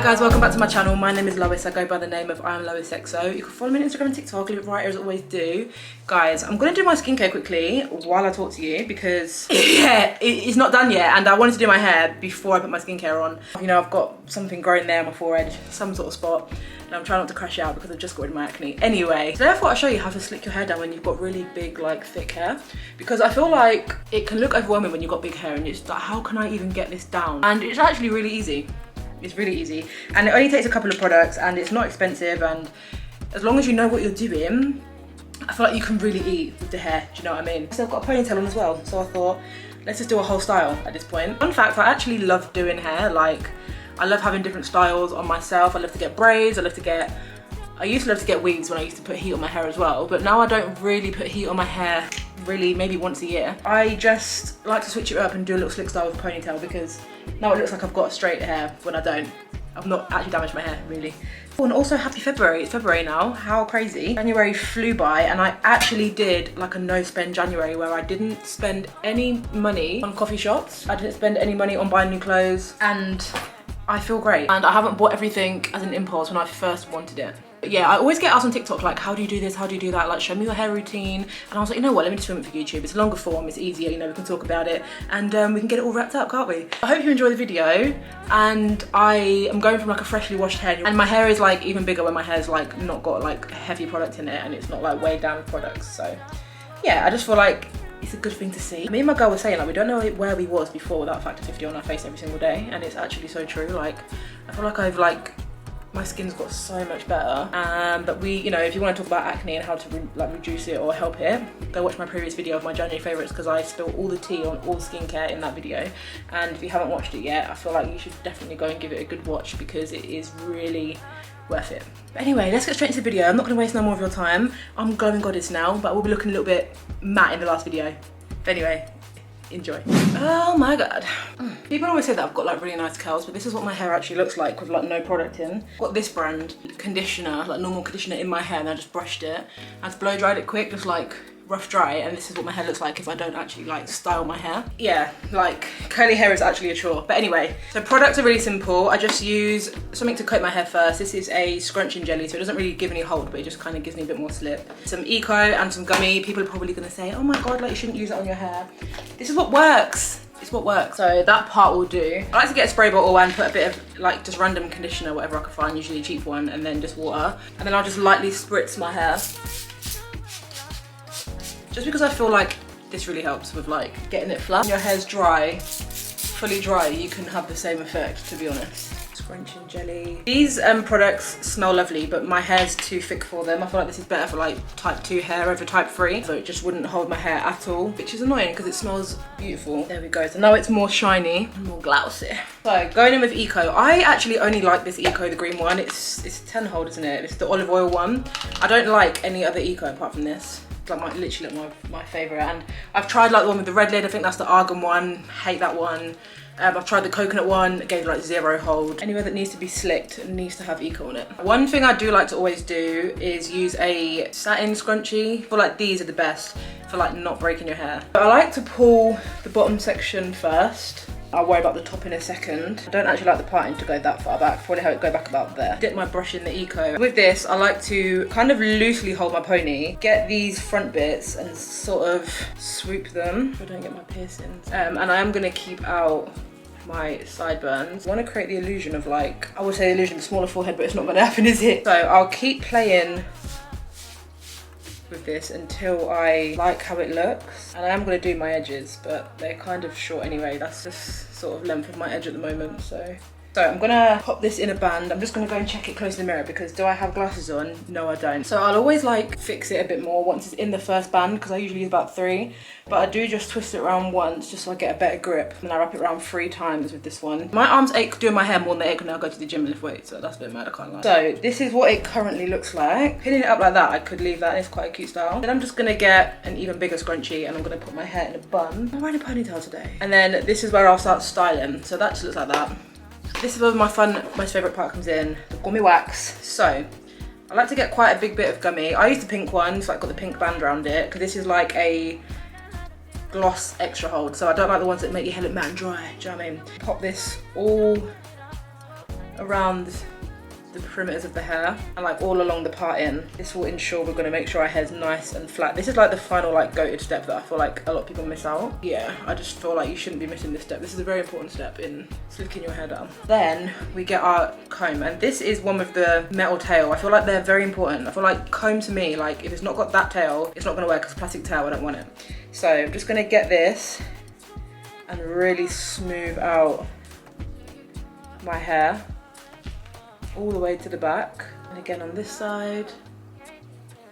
guys, welcome back to my channel. My name is Lois. I go by the name of I am Lois XO. You can follow me on Instagram and TikTok, leave it right here as I always do. Guys, I'm gonna do my skincare quickly while I talk to you because yeah, it's not done yet and I wanted to do my hair before I put my skincare on. You know, I've got something growing there on my forehead, some sort of spot, and I'm trying not to crash out because I've just got rid of my acne. Anyway, today I thought I'd show you how to slick your hair down when you've got really big, like, thick hair, because I feel like it can look overwhelming when you've got big hair and it's like, how can I even get this down? And it's actually really easy. It's really easy and it only takes a couple of products and it's not expensive, and as long as you know what you're doing, I feel like you can really eat with the hair, do you know what I mean? So I've got a ponytail on as well, so I thought let's just do a whole style at this point. Fun fact, I actually love doing hair. Like, I love having different styles on myself. I love to get braids, I used to love to get weaves when I used to put heat on my hair as well, but now I don't really put heat on my hair, really, maybe once a year. I just like to switch it up and do a little slick style with a ponytail because now it looks like I've got straight hair when I don't. I've not actually damaged my hair, really. Oh, and also happy February. It's February now, how crazy. January flew by and I actually did like a no spend January where I didn't spend any money on coffee shops. I didn't spend any money on buying new clothes and I feel great. And I haven't bought everything as an impulse when I first wanted it. But yeah, I always get asked on TikTok, like, how do you do this? How do you do that? Like, show me your hair routine. And I was like, you know what? Let me just film it for YouTube. It's a longer form, it's easier, you know, we can talk about it and we can get it all wrapped up, can't we? I hope you enjoy the video. And I am going from like a freshly washed hair, and my hair is like even bigger when my hair's like not got like heavy product in it and it's not like weighed down with products. So yeah, I just feel like it's a good thing to see. Me and my girl were saying, like, we don't know where we was before without Factor 50 on our face every single day, and it's actually so true. Like, I feel like my skin's got so much better. But we, you know, if you want to talk about acne and how to reduce it or help it, go watch my previous video of my January favourites because I spill all the tea on all skincare in that video. And if you haven't watched it yet, I feel like you should definitely go and give it a good watch because it is really worth it. But anyway, let's get straight into the video. I'm not going to waste no more of your time. I'm glowing goddess now, but I will be looking a little bit matte in the last video. But anyway, enjoy. Oh my god. People always say that I've got like really nice curls, but this is what my hair actually looks like with like no product in. I've got this brand conditioner, like normal conditioner in my hair, and I just brushed it. I just blow dried it quick, just like rough dry, and this is what my hair looks like if I don't actually like style my hair. Yeah, like curly hair is actually a chore. But anyway, so products are really simple. I just use something to coat my hair first. This is a scrunching jelly, so it doesn't really give any hold, but it just kind of gives me a bit more slip. Some Eco and some gummy. People are probably gonna say, oh my god, like you shouldn't use it on your hair. This is what works. It's what works. So that part will do. I like to get a spray bottle and put a bit of like just random conditioner, whatever I can find, usually a cheap one, and then just water. And then I'll just lightly spritz my hair. Just because I feel like this really helps with like getting it flat. When your hair's dry, fully dry, you can have the same effect, to be honest. Scrunching jelly. These products smell lovely, but my hair's too thick for them. I feel like this is better for like type 2 hair over type 3. So it just wouldn't hold my hair at all, which is annoying because it smells beautiful. There we go. So now it's more shiny and more glossy. So going in with Eco. I actually only like this Eco, the green one. It's 10 hold, isn't it? It's the olive oil one. I don't like any other Eco apart from this. Like literally my favourite, and I've tried like the one with the red lid. I think that's the argan one. Hate that one. I've tried the coconut one. It gave like 0 hold. Anywhere that needs to be slicked needs to have Eco on it. One thing I do like to always do is use a satin scrunchie. I feel like these are the best for like not breaking your hair. But I like to pull the bottom section first. I'll worry about the top in a second. I don't actually like the parting to go that far back. Probably go back about there. Dip my brush in the Eco. With this, I like to kind of loosely hold my pony, get these front bits and sort of swoop them so I don't get my piercings. And I am gonna keep out my sideburns. I want to create the illusion of like, I would say the illusion of a smaller forehead, but it's not gonna happen, is it? So I'll keep playing with this until I like how it looks, and I am going to do my edges, but they're kind of short anyway. That's just sort of length of my edge at the moment. So I'm gonna pop this in a band. I'm just gonna go and check it close in the mirror because do I have glasses on? No, I don't. So I'll always like fix it a bit more once it's in the first band because I usually use about 3, but I do just twist it around once just so I get a better grip, and I wrap it around 3 times with this one. My arms ache doing my hair more than they ache when I go to the gym and lift weights, so that's a bit mad, I can't lie. So this is what it currently looks like. Pinning it up like that, I could leave that, it's quite a cute style. Then I'm just gonna get an even bigger scrunchie and I'm gonna put my hair in a bun. I'm wearing a ponytail today. And then this is where I'll start styling. So that just looks like that. This is where my most favourite part comes in, the gummy wax. So I like to get quite a big bit of gummy. I use the pink one, so I've got the pink band around it, because this is like a gloss extra hold. So I don't like the ones that make your hair look matte and dry, do you know what I mean? Pop this all around the perimeters of the hair and like all along the parting. This will ensure we're going to make sure our hair's nice and flat. This is like the final like goated step that I feel like a lot of people miss out. Yeah, I just feel like you shouldn't be missing this step. This is a very important step in slicking your hair down. Then we get our comb, and this is one with the metal tail. I feel like they're very important. I feel like comb to me, like if it's not got that tail, it's not going to work, because plastic tail, I don't want it. So I'm just going to get this and really smooth out my hair all the way to the back. And again on this side.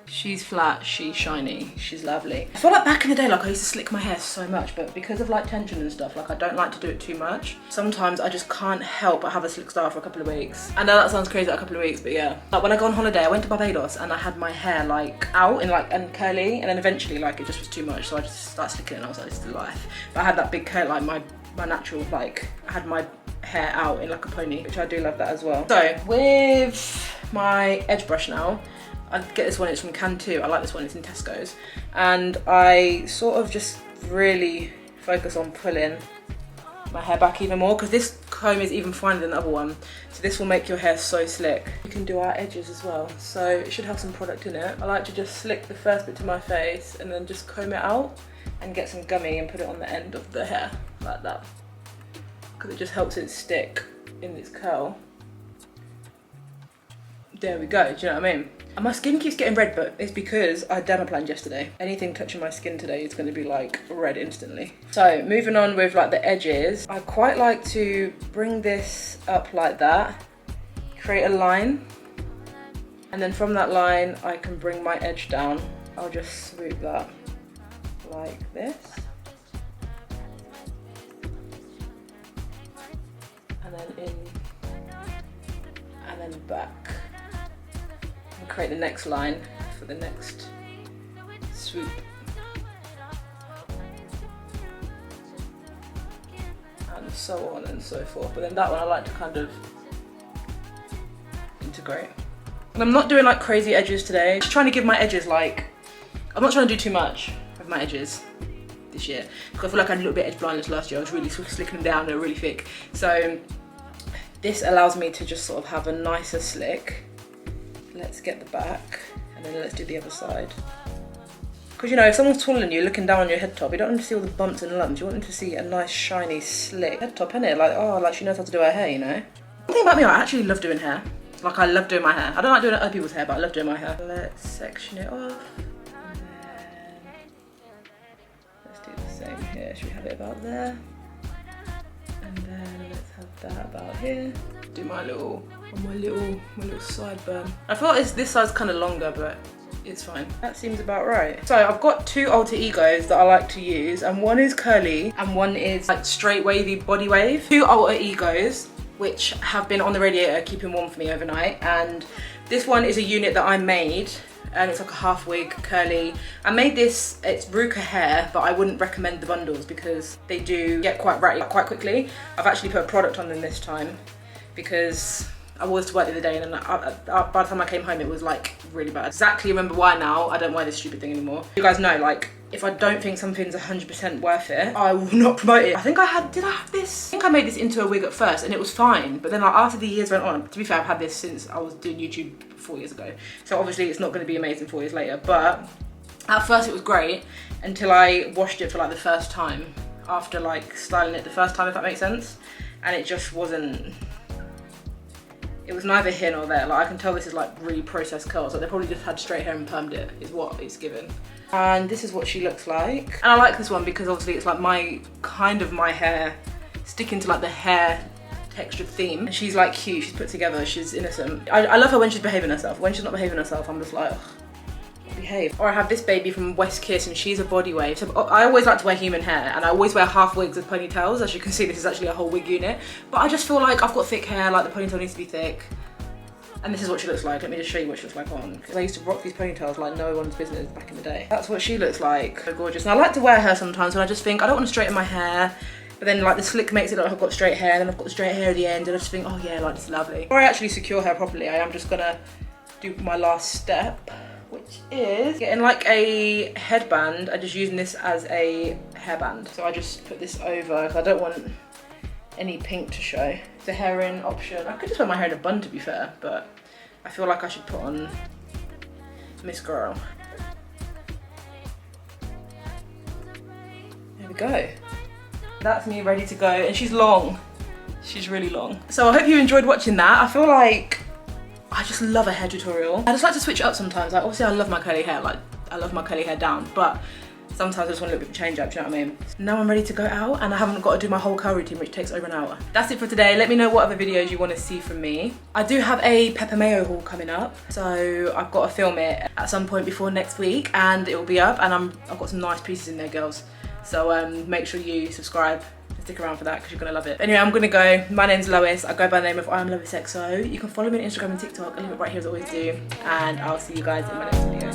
She's flat, she's shiny, she's lovely. I feel like back in the day, like I used to slick my hair so much, but because of like tension and stuff, like I don't like to do it too much. Sometimes I just can't help but have a slick style for a couple of weeks. I know that sounds crazy, like a couple of weeks, but yeah. Like when I go on holiday, I went to Barbados and I had my hair like out and curly, and then eventually like it just was too much, so I just started slicking it and I was like, this is the life. But I had that big curl, like my natural, like I had my hair out in like a pony, which I do love that as well. So with my edge brush now, I get this one, it's from Cantu. I like this one, it's in Tesco's. And I sort of just really focus on pulling my hair back even more, because this comb is even finer than the other one. So this will make your hair so slick. You can do our edges as well. So it should have some product in it. I like to just slick the first bit to my face and then just comb it out and get some gummy and put it on the end of the hair, like that. Because it just helps it stick in its curl. There we go, do you know what I mean? And my skin keeps getting red, but it's because I dermaplaned yesterday. Anything touching my skin today is going to be like red instantly. So moving on with like the edges, I quite like to bring this up like that, create a line, and then from that line I can bring my edge down. I'll just swoop that like this, and then in, and then back. Create the next line for the next swoop. And so on and so forth. But then that one I like to kind of integrate. And I'm not doing like crazy edges today. Just trying to give my edges like, I'm not trying to do too much with my edges this year, because I feel like I had a little bit edge blindness last year. I was really slicking them down, they're really thick. So this allows me to just sort of have a nicer slick. Let's get the back, and then let's do the other side. Because you know, if someone's taller than you, looking down on your head top, you don't want them to see all the bumps and lumps. You want them to see a nice, shiny, slick head top, innit? Like, oh, like she knows how to do her hair, you know? One thing about me, I actually love doing hair. Like, I love doing my hair. I don't like doing other people's hair, but I love doing my hair. Let's section it off. And then let's do the same here. Should we have it about there? And then let's have that about here. Do my little sideburn. I feel like this side's kind of longer, but it's fine. That seems about right. So I've got two alter egos that I like to use, and one is curly and one is like straight wavy body wave. Two alter egos which have been on the radiator keeping warm for me overnight, and this one is a unit that I made, and it's like a half wig curly. I made this, it's Ruka hair, but I wouldn't recommend the bundles because they do get quite ratty quite quickly. I've actually put a product on them this time because I was to work the other day, and then by the time I came home it was like really bad. Exactly remember why now. I don't wear this stupid thing anymore. You guys know, like, if I don't think something's 100% worth it, I will not promote it. I think did I have this? I think I made this into a wig at first and it was fine, but then like after the years went on, to be fair, I've had this since I was doing YouTube 4 years ago. So obviously it's not gonna be amazing 4 years later, but at first it was great until I washed it for like the first time after like styling it the first time, if that makes sense. And it just wasn't, it was neither here nor there. Like I can tell this is like really processed curls. Like they probably just had straight hair and permed it, is what it's given. And this is what she looks like. And I like this one because obviously it's like my hair sticking to like the hair texture theme. And she's like cute, she's put together, she's innocent. I love her when she's behaving herself. When she's not behaving herself, I'm just like, ugh, behave. Or I have this baby from West Kiss and she's a body wave. So I always like to wear human hair, and I always wear half wigs with ponytails. As you can see, this is actually a whole wig unit. But I just feel like I've got thick hair, like the ponytail needs to be thick. And this is what she looks like. Let me just show you what she looks like on. Because I used to rock these ponytails like no one's business back in the day. That's what she looks like. So gorgeous. And I like to wear her sometimes when I just think I don't want to straighten my hair. But then like the slick makes it look like I've got straight hair, and then I've got the straight hair at the end, and I just think, oh yeah, like this is lovely. Before I actually secure her properly, I am just gonna do my last step, which is getting like a headband and just using this as a hairband. So I just put this over because I don't want any pink to show. It's a hair-in option. I could just wear my hair in a bun, to be fair, but I feel like I should put on Miss Girl. There we go. That's me ready to go, and she's long. She's really long. So I hope you enjoyed watching that. I feel like I just love a hair tutorial. I just like to switch it up sometimes. Like, obviously I love my curly hair, like I love my curly hair down, but sometimes I just want a little bit of change up, do you know what I mean? Now I'm ready to go out, and I haven't got to do my whole curl routine, which takes over an hour. That's it for today. Let me know what other videos you want to see from me. I do have a pepper mayo haul coming up, so I've got to film it at some point before next week, and it will be up, and I've got some nice pieces in there, girls. So make sure you subscribe. Stick around for that because you're gonna love it. Anyway, I'm gonna go. My name's Lois. I go by the name of I Am Lois XO. You can follow me on Instagram and TikTok. I'll leave it right here as I always do. And I'll see you guys in my next video.